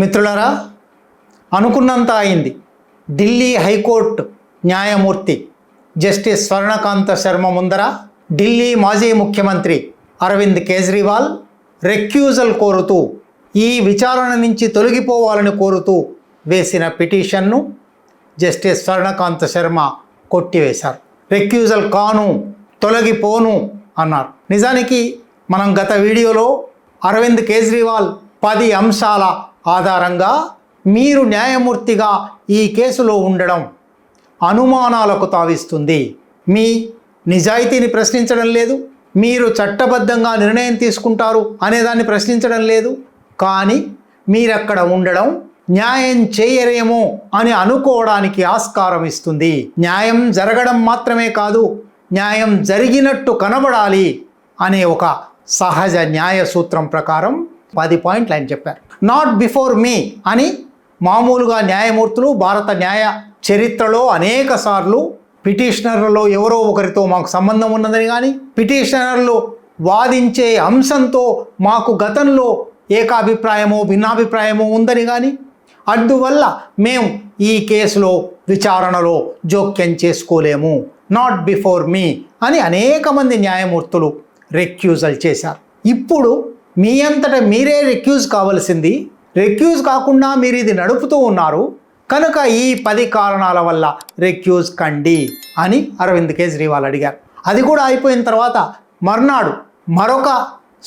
మిత్రులారా, అనుకున్నంత అయింది. ఢిల్లీ హైకోర్టు న్యాయమూర్తి జస్టిస్ స్వర్ణకాంత శర్మ ముందర ఢిల్లీ మాజీ ముఖ్యమంత్రి అరవింద్ కేజ్రీవాల్ రెక్యూజల్ కోరుతూ, ఈ విచారణ నుంచి తొలగిపోవాలని కోరుతూ వేసిన పిటిషన్ను జస్టిస్ స్వర్ణకాంత శర్మ కొట్టివేశారు. రెక్యూజల్ కాను, తొలగిపోను అన్నారు. నిజానికి మనం గత వీడియోలో అరవింద్ కేజ్రీవాల్ 10 అంశాల ఆధారంగా మీరు న్యాయమూర్తిగా ఈ కేసులో ఉండడం అనుమానాలకు తావిస్తుంది, మీ నిజాయితీని ప్రశ్నించడం లేదు, మీరు చట్టబద్ధంగా నిర్ణయం తీసుకుంటారు అనేదాన్ని ప్రశ్నించడం లేదు, కానీ మీరక్కడ ఉండడం న్యాయం చేయరేమో అని అనుకోవడానికి ఆస్కారం ఇస్తుంది. న్యాయం జరగడం మాత్రమే కాదు, న్యాయం జరిగినట్టు కనబడాలి అనే ఒక సహజ న్యాయ సూత్రం ప్రకారం 10 పాయింట్లు ఆయన చెప్పారు. నాట్ బిఫోర్ మీ అని మామూలుగా న్యాయమూర్తులు భారత న్యాయ చరిత్రలో అనేక సార్లు పిటిషనర్లలో ఎవరో ఒకరితో మాకు సంబంధం ఉన్నదని కానీ, పిటిషనర్లు వాదించే అంశంతో మాకు గతంలో ఏకాభిప్రాయమో భిన్నాభిప్రాయమో ఉందని కానీ, అందువల్ల మేము ఈ కేసులో విచారణలో జోక్యం చేసుకోలేము, నాట్ బిఫోర్ మీ అని అనేక మంది న్యాయమూర్తులు రెక్యూజల్ చేశారు. ఇప్పుడు మీ అంతటా మీరే రెక్యూజ్ కావాల్సింది. రెక్యూజ్ కాకుండా మీరు ఇది నడుపుతూ ఉన్నారు కనుక ఈ 10 కారణాల వల్ల రెక్యూజ్ కండి అని అరవింద్ కేజ్రీవాల్ అడిగారు. అది కూడా అయిపోయిన తర్వాత మర్నాడు మరొక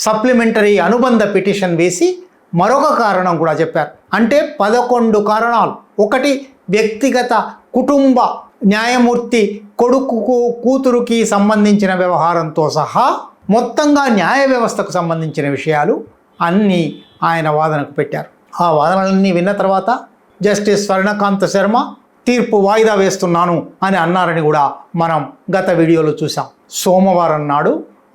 సప్లిమెంటరీ అనుబంధ పిటిషన్ వేసి మరొక కారణం కూడా చెప్పారు. అంటే 11 కారణాలు. ఒకటి వ్యక్తిగత కుటుంబ న్యాయమూర్తి కొడుకుకు కూతురుకి సంబంధించిన వ్యవహారంతో సహా మొత్తంగా న్యాయ వ్యవస్థకు సంబంధించిన విషయాలు అన్నీ ఆయన వాదనకు పెట్టారు. ఆ వాదనలన్నీ విన్న తర్వాత జస్టిస్ స్వర్ణకాంత శర్మ తీర్పు వాయిదా వేస్తున్నాను అని అన్నారని కూడా మనం గత వీడియోలో చూసాం. సోమవారం నాడు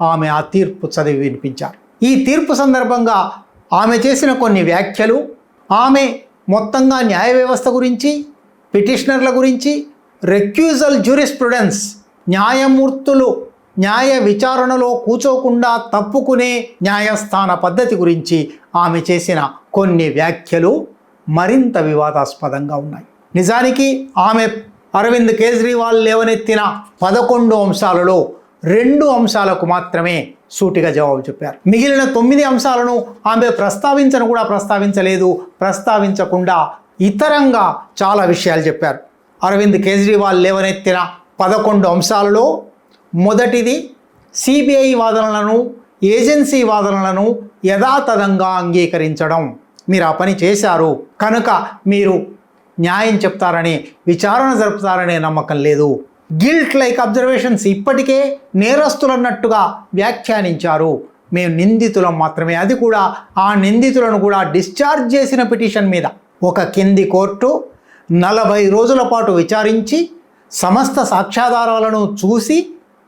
ఆమె ఆ తీర్పు చదివి వినిపించారు. ఈ తీర్పు సందర్భంగా ఆమె చేసిన కొన్ని వ్యాఖ్యలు, ఆమె మొత్తంగా న్యాయ వ్యవస్థ గురించి, పిటిషనర్ల గురించి, రెక్యూజల్ జ్యూరిస్ప్రుడెన్స్, న్యాయమూర్తులు న్యాయ విచారణలో కూర్చోకుండా తప్పుకునే న్యాయస్థాన పద్ధతి గురించి ఆమె చేసిన కొన్ని వ్యాఖ్యలు మరింత వివాదాస్పదంగా ఉన్నాయి. నిజానికి ఆమె అరవింద్ కేజ్రీవాల్ లేవనెత్తిన 11 అంశాలలో 2 అంశాలకు మాత్రమే సూటిగా జవాబు చెప్పారు. మిగిలిన 9 అంశాలను ఆమె ప్రస్తావించలేదు. ప్రస్తావించకుండా ఇతరంగా చాలా విషయాలు చెప్పారు. అరవింద్ కేజ్రీవాల్ లేవనెత్తిన 11 అంశాలలో మొదటిది సిబిఐ వాదనలను, ఏజెన్సీ వాదనలను యథాతథంగా అంగీకరించడం. మీరు ఆ పని చేశారు కనుక మీరు న్యాయం చెప్తారని, విచారణ జరుపుతారనే నమ్మకం లేదు. గిల్ట్ లైక్ అబ్జర్వేషన్స్, ఇప్పటికే నేరస్తులన్నట్టుగా వ్యాఖ్యానించారు. మేము నిందితులం మాత్రమే, అది కూడా ఆ నిందితులను కూడా డిశ్చార్జ్ చేసిన పిటిషన్ మీద ఒక కింది కోర్టు 40 రోజుల పాటు విచారించి సమస్త సాక్ష్యాధారాలను చూసి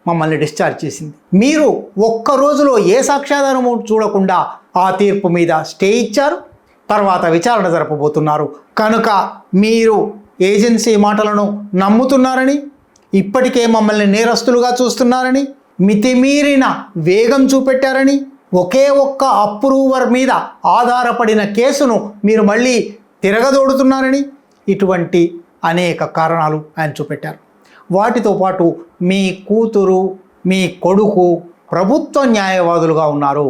మమ్మల్ని డిశ్చార్జ్ చేసింది. మీరు ఒక్క రోజులో ఏ సాక్ష్యాధారము చూడకుండా ఆ తీర్పు మీద స్టే ఇచ్చారు. తర్వాత విచారణ జరపబోతున్నారు కనుక మీరు ఏజెన్సీ మాటలను నమ్ముతున్నారని, ఇప్పటికే మమ్మల్ని నేరస్తులుగా చూస్తున్నారని, మితిమీరిన వేగం చూపెట్టారని, ఒకే ఒక్క అప్రూవర్ మీద ఆధారపడిన కేసును మీరు మళ్ళీ తిరగదోడుతున్నారని, ఇటువంటి అనేక కారణాలు ఆయన చూపెట్టారు. వాటితో పాటు మీ కూతురు, మీ కొడుకు ప్రభుత్వ న్యాయవాదులుగా ఉన్నారు.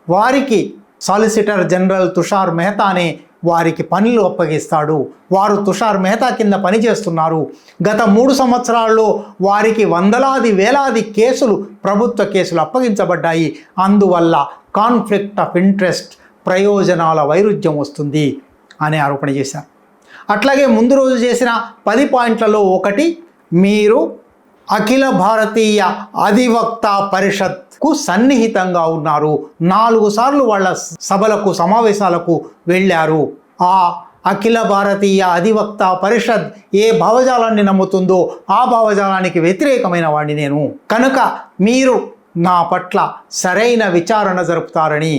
వారికి సాలిసిటర్ జనరల్ తుషార్ మెహతానే వారికి పనులు అప్పగిస్తాడు. వారు తుషార్ మెహతా కింద పనిచేస్తున్నారు. గత 3 సంవత్సరాల్లో వారికి వేలాది కేసులు, ప్రభుత్వ కేసులు అప్పగించబడ్డాయి. అందువల్ల కాన్ఫ్లిక్ట్ ఆఫ్ ఇంట్రెస్ట్, ప్రయోజనాల వైరుధ్యం వస్తుంది అనే ఆరోపణ చేశారు. అట్లాగే ముందు రోజు చేసిన 10 పాయింట్లలో ఒకటి, మీరు అఖిల భారతీయ అధివక్త పరిషత్కు సన్నిహితంగా ఉన్నారు. 4 సార్లు వాళ్ళ సభలకు, సమావేశాలకు వెళ్ళారు. ఆ అఖిల భారతీయ అధివక్త పరిషత్ ఏ భావజాలాన్ని నమ్ముతుందో ఆ భావజాలానికి వ్యతిరేకమైన వాడిని నేను, కనుక మీరు నా పట్ల సరైన విచారణ జరుపుతారని,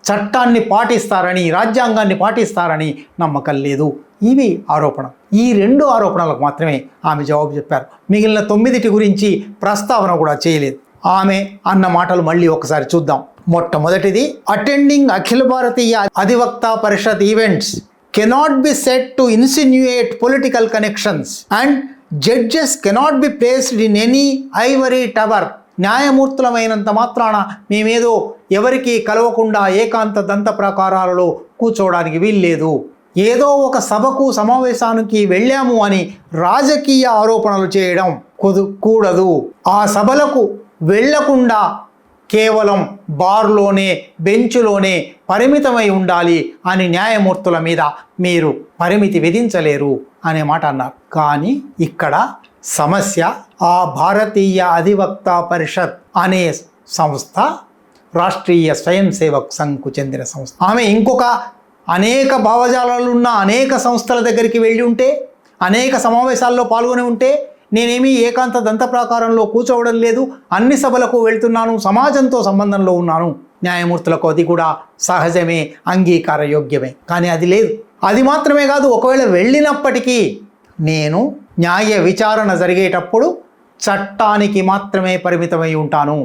చట్టాన్ని పాటిస్తారని, రాజ్యాంగాన్ని పాటిస్తారని నమ్మకం లేదు. ఇవి ఆరోపణ. ఈ 2 ఆరోపణలకు మాత్రమే ఆమె జవాబు చెప్పారు. మిగిలిన 9 గురించి ప్రస్తావన కూడా చేయలేదు. ఆమె అన్న మాటలు మళ్ళీ ఒకసారి చూద్దాం. మొట్టమొదటిది, attending Akhil Bharatiya Adhivakta Parishad events cannot be said to insinuate political connections and judges cannot be placed in any ivory tower. న్యాయమూర్తులమైనంత మాత్రాన మేమేదో ఎవరికి కలవకుండా ఏకాంత దంత ప్రకారాలలో కూర్చోవడానికి వీల్లేదు, ఏదో ఒక సభకు సమావేశానికి వెళ్ళాము అని రాజకీయ ఆరోపణలు చేయడం కూడదు. ఆ సభలకు వెళ్లకుండా కేవలం బార్లోనే బెంచ్లోనే పరిమితమై ఉండాలి అని న్యాయమూర్తుల మీద మీరు పరిమితి విధించలేరు అనే మాట అన్నారు. కానీ ఇక్కడ సమస్య ఆ భారతీయ అధివక్త పరిషత్ అనే సంస్థ రాష్ట్రీయ స్వయం సేవక్ సంఘ్కు చెందిన సంస్థ. ఆమె ఇంకొక అనేక భావజాలాలున్న అనేక సంస్థల దగ్గరికి వెళ్ళి ఉంటే, అనేక సమావేశాల్లో పాల్గొని ఉంటే, నేనేమీ ఏకాంత దంత ప్రాకారంలో కూర్చోవడం లేదు, అన్ని సభలకు వెళ్తున్నాను, సమాజంతో సంబంధంలో ఉన్నాను, న్యాయమూర్తులకు అది కూడా సహజమే, అంగీకార యోగ్యమే. కానీ అది లేదు. అది మాత్రమే కాదు, ఒకవేళ వెళ్ళినప్పటికీ నేను న్యాయ విచారణ జరిగేటప్పుడు చట్టానికి మాత్రమే పరిమితమై ఉంటాను,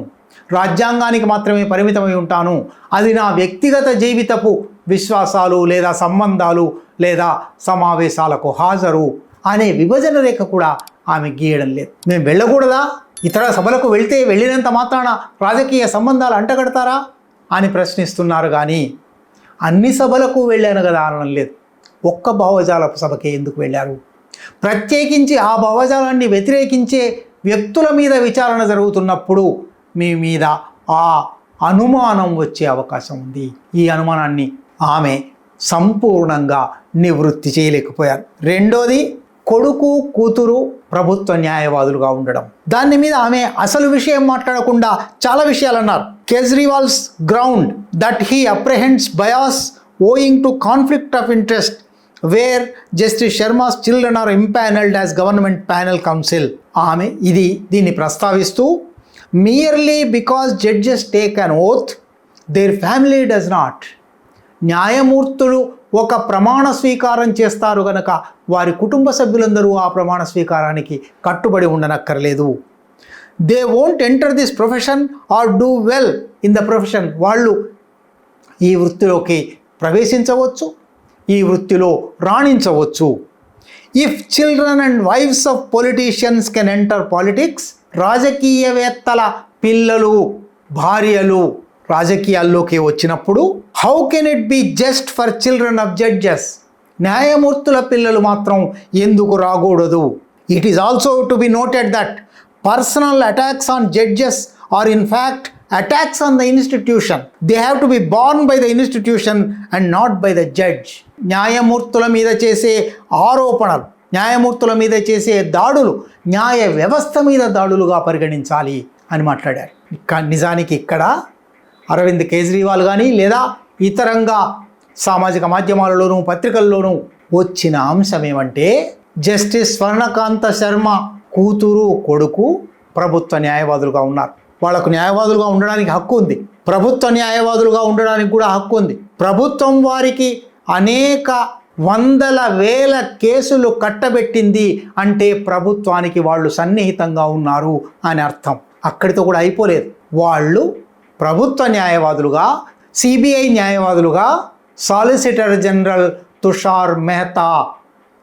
రాజ్యాంగానికి మాత్రమే పరిమితమై ఉంటాను. అది నా వ్యక్తిగత జీవితపు విశ్వాసాలు లేదా సంబంధాలు లేదా సమావేశాలకు హాజరు అనే విభజన రేఖ కూడా ఆమె గీయడం లేదు. మేము వెళ్ళకూడదా? ఇతర సభలకు వెళ్తే వెళ్ళినంత మాత్రాన రాజకీయ సంబంధాలు అంటగడతారా అని ప్రశ్నిస్తున్నారు. కానీ అన్ని సభలకు వెళ్ళాను కదా అనడం లేదు. ఒక్క భావజాలపు సభకే ఎందుకు వెళ్ళారు? ప్రత్యేకించి ఆ భావజాలాన్ని వ్యతిరేకించే వ్యక్తుల మీద విచారణ జరుగుతున్నప్పుడు మీ మీద ఆ అనుమానం వచ్చే అవకాశం ఉంది. ఈ అనుమానాన్ని ఆమె సంపూర్ణంగా నివృత్తి చేయలేకపోయారు. రెండోది, కొడుకు కూతురు ప్రభుత్వ న్యాయవాదులుగా ఉండడం. దాని మీద ఆమె అసలు విషయం మాట్లాడకుండా చాలా విషయాలు అన్నారు. Kejriwal's ground that he apprehends bias owing to conflict of interest where justice Sharma's children are empanelled as government panel counsel. ఆమె దీన్ని ప్రస్తావిస్తూ, merely because judges take an oath, their family does not. న్యాయమూర్తులు ఒక ప్రమాణ స్వీకారం చేస్తారు గనక వారి కుటుంబ సభ్యులందరూ ఆ ప్రమాణ స్వీకారానికి కట్టుబడి ఉండనక్కర్లేదు. They won't enter this profession or do well in the profession. వాళ్ళు ఈ వృత్తిలోకి ప్రవేశించవచ్చు, ఈ వృత్తిలో రాణించవచ్చు. If children and wives of politicians can enter politics, రాజకీయవేత్తల పిల్లలు భార్యలు రాజకీయాల్లోకి వచ్చినప్పుడు how can it be just for children of judges? న్యాయమూర్తుల పిల్లలు మాత్రం ఎందుకు రాకూడదు? It is also to be noted that personal attacks on judges are in fact attacks on the institution. They have to be borne by the institution and not by the judge. న్యాయమూర్తుల మీద చేసే ఆరోపణలు, న్యాయమూర్తుల మీద చేసే దాడులు న్యాయ వ్యవస్థ మీద దాడులుగా పరిగణించాలి అని మాట్లాడారు. నిజానికి ఇక్కడ అరవింద్ కేజ్రీవాల్ కానీ లేదా ఇతరంగా సామాజిక మాధ్యమాలలోనూ పత్రికల్లోనూ వచ్చిన అంశం ఏమంటే, జస్టిస్ స్వర్ణకాంత శర్మ కూతురు కొడుకు ప్రభుత్వ న్యాయవాదులుగా ఉన్నారు. వాళ్లకు న్యాయవాదులుగా ఉండడానికి హక్కు ఉంది, ప్రభుత్వ న్యాయవాదులుగా ఉండడానికి కూడా హక్కు ఉంది. ప్రభుత్వం వారికి అనేక వందల వేల కేసులు కట్టబెట్టింది అంటే ప్రభుత్వానికి వాళ్ళు సన్నిహితంగా ఉన్నారు అని అర్థం. అక్కడితో కూడా అయిపోలేదు. వాళ్ళు ప్రభుత్వ న్యాయవాదులుగా, సిబిఐ న్యాయవాదులుగా సాలిసిటర్ జనరల్ తుషార్ మెహతా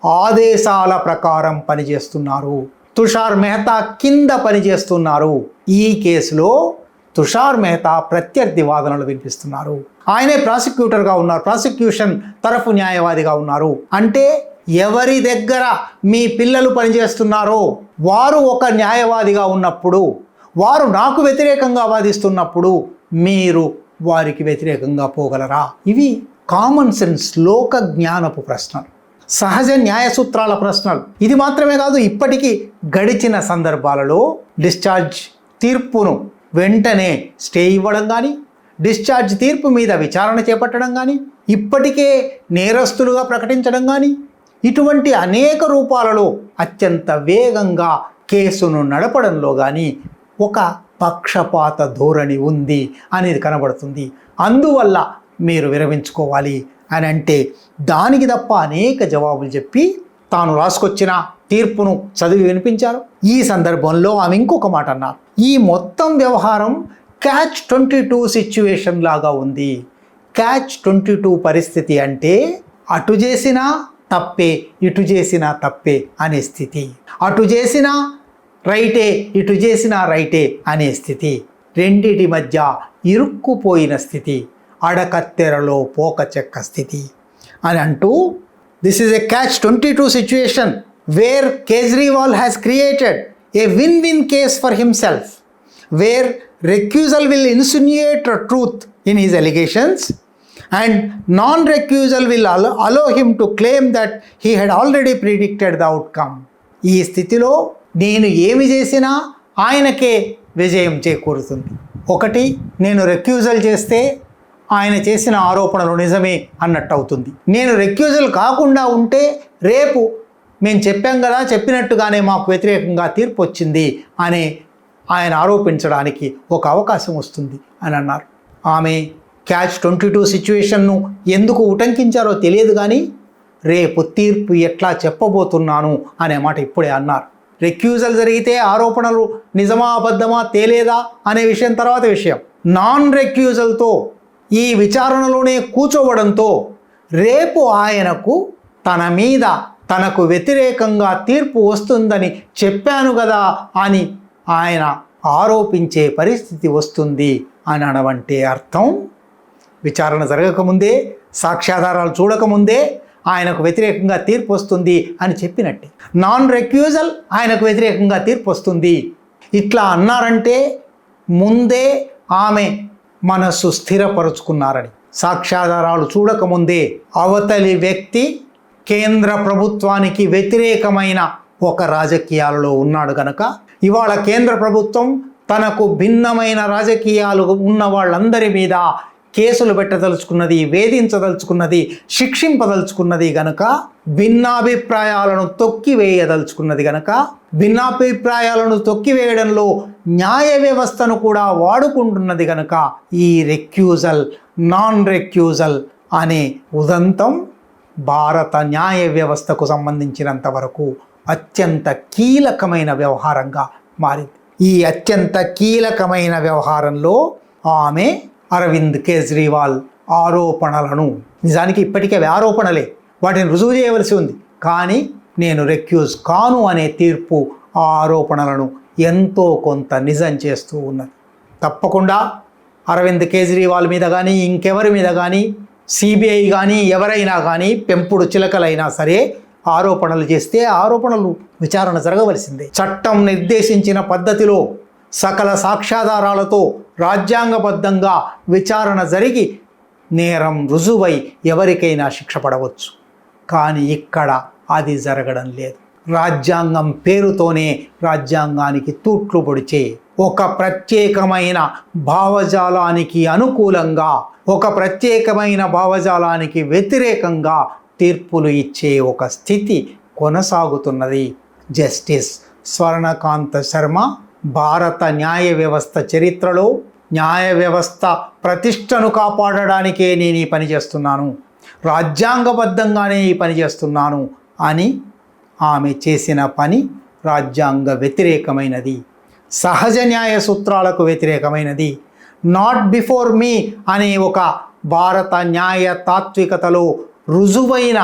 ఆదేశాల ప్రకారం పనిచేస్తున్నారు, తుషార్ మెహతా కింద పనిచేస్తున్నారు. ఈ కేసులో తుషార్ మెహతా ప్రత్యర్థి వాదనలు వినిపిస్తున్నారు. ఆయనే ప్రాసిక్యూటర్గా ఉన్నారు, ప్రాసిక్యూషన్ తరఫు న్యాయవాదిగా ఉన్నారు. అంటే ఎవరి దగ్గర మీ పిల్లలు పనిచేస్తున్నారో వారు ఒక న్యాయవాదిగా ఉన్నప్పుడు, వారు నాకు వ్యతిరేకంగా వాదిస్తున్నప్పుడు మీరు వారికి వ్యతిరేకంగా పోగలరా? ఇవి కామన్ సెన్స్ లోక జ్ఞానపు ప్రశ్నలు, సహజ న్యాయ సూత్రాల ప్రశ్నలు. ఇది మాత్రమే కాదు, ఇప్పటికీ గడిచిన సందర్భాలలో డిశ్చార్జ్ తీర్పును వెంటనే స్టే ఇవ్వడం కానీ, డిశ్చార్జ్ తీర్పు మీద విచారణ చేపట్టడం కానీ, ఇప్పటికే నేరస్తులుగా ప్రకటించడం కానీ, ఇటువంటి అనేక రూపాలలో అత్యంత వేగంగా కేసును నడపడంలో కానీ ఒక పక్షపాత ధోరణి ఉంది అనేది కనబడుతుంది. అందువల్ల మీరు విరమించుకోవాలి అని అంటే దానికి తప్ప అనేక జవాబులు చెప్పి తాను రాసుకొచ్చిన తీర్పును చదివి వినిపించారు. ఈ సందర్భంలో ఆమె ఇంకొక మాట అన్నారు, ఈ మొత్తం వ్యవహారం catch-22 సిచ్యువేషన్ లాగా ఉంది. catch-22 పరిస్థితి అంటే అటు చేసినా తప్పే, ఇటు చేసినా తప్పే అనే స్థితి. అటు చేసినా రైటే, ఇటు చేసినా రైటే అనే స్థితి. రెండిటి మధ్య ఇరుక్కుపోయిన స్థితి, అడకత్తెరలో పోక చెక్క స్థితి అని అంటూ, this is a catch-22 situation where Kejriwal has created a win-win case for himself, where recusal will insinuate a truth in his allegations and non-recusal will allow him to claim that he had already predicted the outcome. ఈ స్థితిలో నేను ఏమి చేసినా ఆయనకే విజయం చేకూరుతుంది. ఒకటి, నేను రెక్యూజల్ చేస్తే ఆయన చేసిన ఆరోపణలు నిజమే అన్నట్టు అవుతుంది. నేను రెక్యూజల్ కాకుండా ఉంటే రేపు మేము చెప్పాం కదా, చెప్పినట్టుగానే మాకు వ్యతిరేకంగా తీర్పు వచ్చింది అనే ఆయన ఆరోపించడానికి ఒక అవకాశం వస్తుంది అని అన్నారు. ఆమె catch-22 సిచ్యువేషన్ను ఎందుకు ఉటంకించారో తెలియదు, కానీ రేపు తీర్పు ఎట్లా చెప్పబోతున్నాను అనే మాట ఇప్పుడే అన్నారు. రెక్యూజల్ జరిగితే ఆరోపణలు నిజమా అబద్ధమా తేలేదా అనే విషయం తర్వాత విషయం. నాన్ రెక్యూజల్తో ఈ విచారణలోనే కూర్చోవడంతో రేపు ఆయనకు తన మీద తనకు వ్యతిరేకంగా తీర్పు వస్తుందని చెప్పాను కదా అని ఆయన ఆరోపించే పరిస్థితి వస్తుంది అని అనవంటే అర్థం, విచారణ జరగకముందే, సాక్ష్యాధారాలు చూడకముందే ఆయనకు వ్యతిరేకంగా తీర్పు వస్తుంది అని చెప్పినట్టే. నాన్ రెక్యూజల్ ఆయనకు వ్యతిరేకంగా తీర్పు వస్తుంది ఇట్లా అన్నారంటే ముందే ఆమె మనస్సు స్థిరపరుచుకున్నారని. సాక్ష్యాధారాలు చూడకముందే అవతలి వ్యక్తి కేంద్ర ప్రభుత్వానికి వ్యతిరేకమైన ఒక రాజకీయాలలో ఉన్నాడు కనుక ఇవాళ కేంద్ర ప్రభుత్వం తనకు భిన్నమైన రాజకీయాలు ఉన్న వాళ్ళందరి మీద కేసులు పెట్టదలుచుకున్నది, వేధించదలుచుకున్నది, శిక్షింపదలుచుకున్నది గనక, భిన్నాభిప్రాయాలను తొక్కివేయదలుచుకున్నది గనక, భిన్నాభిప్రాయాలను తొక్కివేయడంలో న్యాయ వ్యవస్థను కూడా వాడుకుంటున్నది గనక ఈ రెక్యూజల్, నాన్ రెక్యూజల్ అనే ఉదంతం భారత న్యాయ వ్యవస్థకు సంబంధించినంత వరకు అత్యంత కీలకమైన వ్యవహారంగా మారింది. ఈ అత్యంత కీలకమైన వ్యవహారంలో ఆమె అరవింద్ కేజ్రీవాల్ ఆరోపణలను, నిజానికి ఇప్పటికే ఆరోపణలే, వాటిని రుజువు చేయవలసి ఉంది, కానీ నేను రెక్యూజ్ కాను అనే తీర్పు ఆ ఆరోపణలను ఎంతో కొంత నిజం చేస్తూ ఉన్నది. తప్పకుండా అరవింద్ కేజ్రీవాల్ మీద కానీ ఇంకెవరి మీద కానీ సిబిఐ కానీ ఎవరైనా కానీ పెంపుడు చిలకలైనా సరే ఆరోపణలు చేస్తే ఆరోపణలు విచారణ జరగవలసిందే. చట్టం నిర్దేశించిన పద్ధతిలో సకల సాక్ష్యాధారాలతో రాజ్యాంగబద్ధంగా విచారణ జరిగి నేరం రుజువై ఎవరికైనా శిక్ష పడవచ్చు. కానీ ఇక్కడ అది జరగడం లేదు. రాజ్యాంగం పేరుతోనే రాజ్యాంగానికి తూట్లు పొడిచే, ఒక ప్రత్యేకమైన భావజాలానికి అనుకూలంగా, ఒక ప్రత్యేకమైన భావజాలానికి వ్యతిరేకంగా తీర్పులు ఇచ్చే ఒక స్థితి కొనసాగుతున్నది. జస్టిస్ స్వర్ణకాంత శర్మ భారత న్యాయ వ్యవస్థ చరిత్రలో న్యాయ వ్యవస్థ ప్రతిష్టను కాపాడడానికే నేను ఈ పని చేస్తున్నాను, రాజ్యాంగబద్ధంగానే ఈ పని చేస్తున్నాను అని ఆమె చేసిన పని రాజ్యాంగ వ్యతిరేకమైనది, సహజ న్యాయ సూత్రాలకు వ్యతిరేకమైనది, నాట్ బిఫోర్ మీ అనే ఒక భారత న్యాయ తాత్వికతలో రుజువైన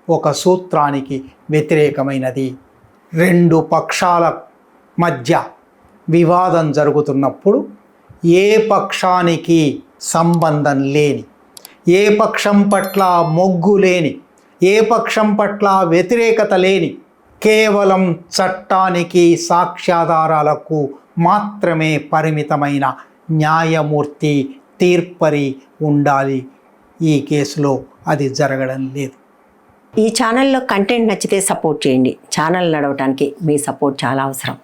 ఒక సూత్రానికి వ్యతిరేకమైనది. రెండు పక్షాల మధ్య వివాదం జరుగుతున్నప్పుడు ఏ పక్షానికి సంబంధం లేని, ఏ పక్షం పట్ల మొగ్గు లేని, ఏ పక్షం పట్ల వ్యతిరేకత లేని, కేవలం చట్టానికి సాక్ష్యాధారాలకు మాత్రమే పరిమితమైన న్యాయమూర్తి, తీర్పరి ఉండాలి. ఈ కేసులో అది జరగడం లేదు. ఈ ఛానల్లో కంటెంట్ నచ్చితే సపోర్ట్ చేయండి. ఛానల్ నడవటానికి మీ సపోర్ట్ చాలా అవసరం.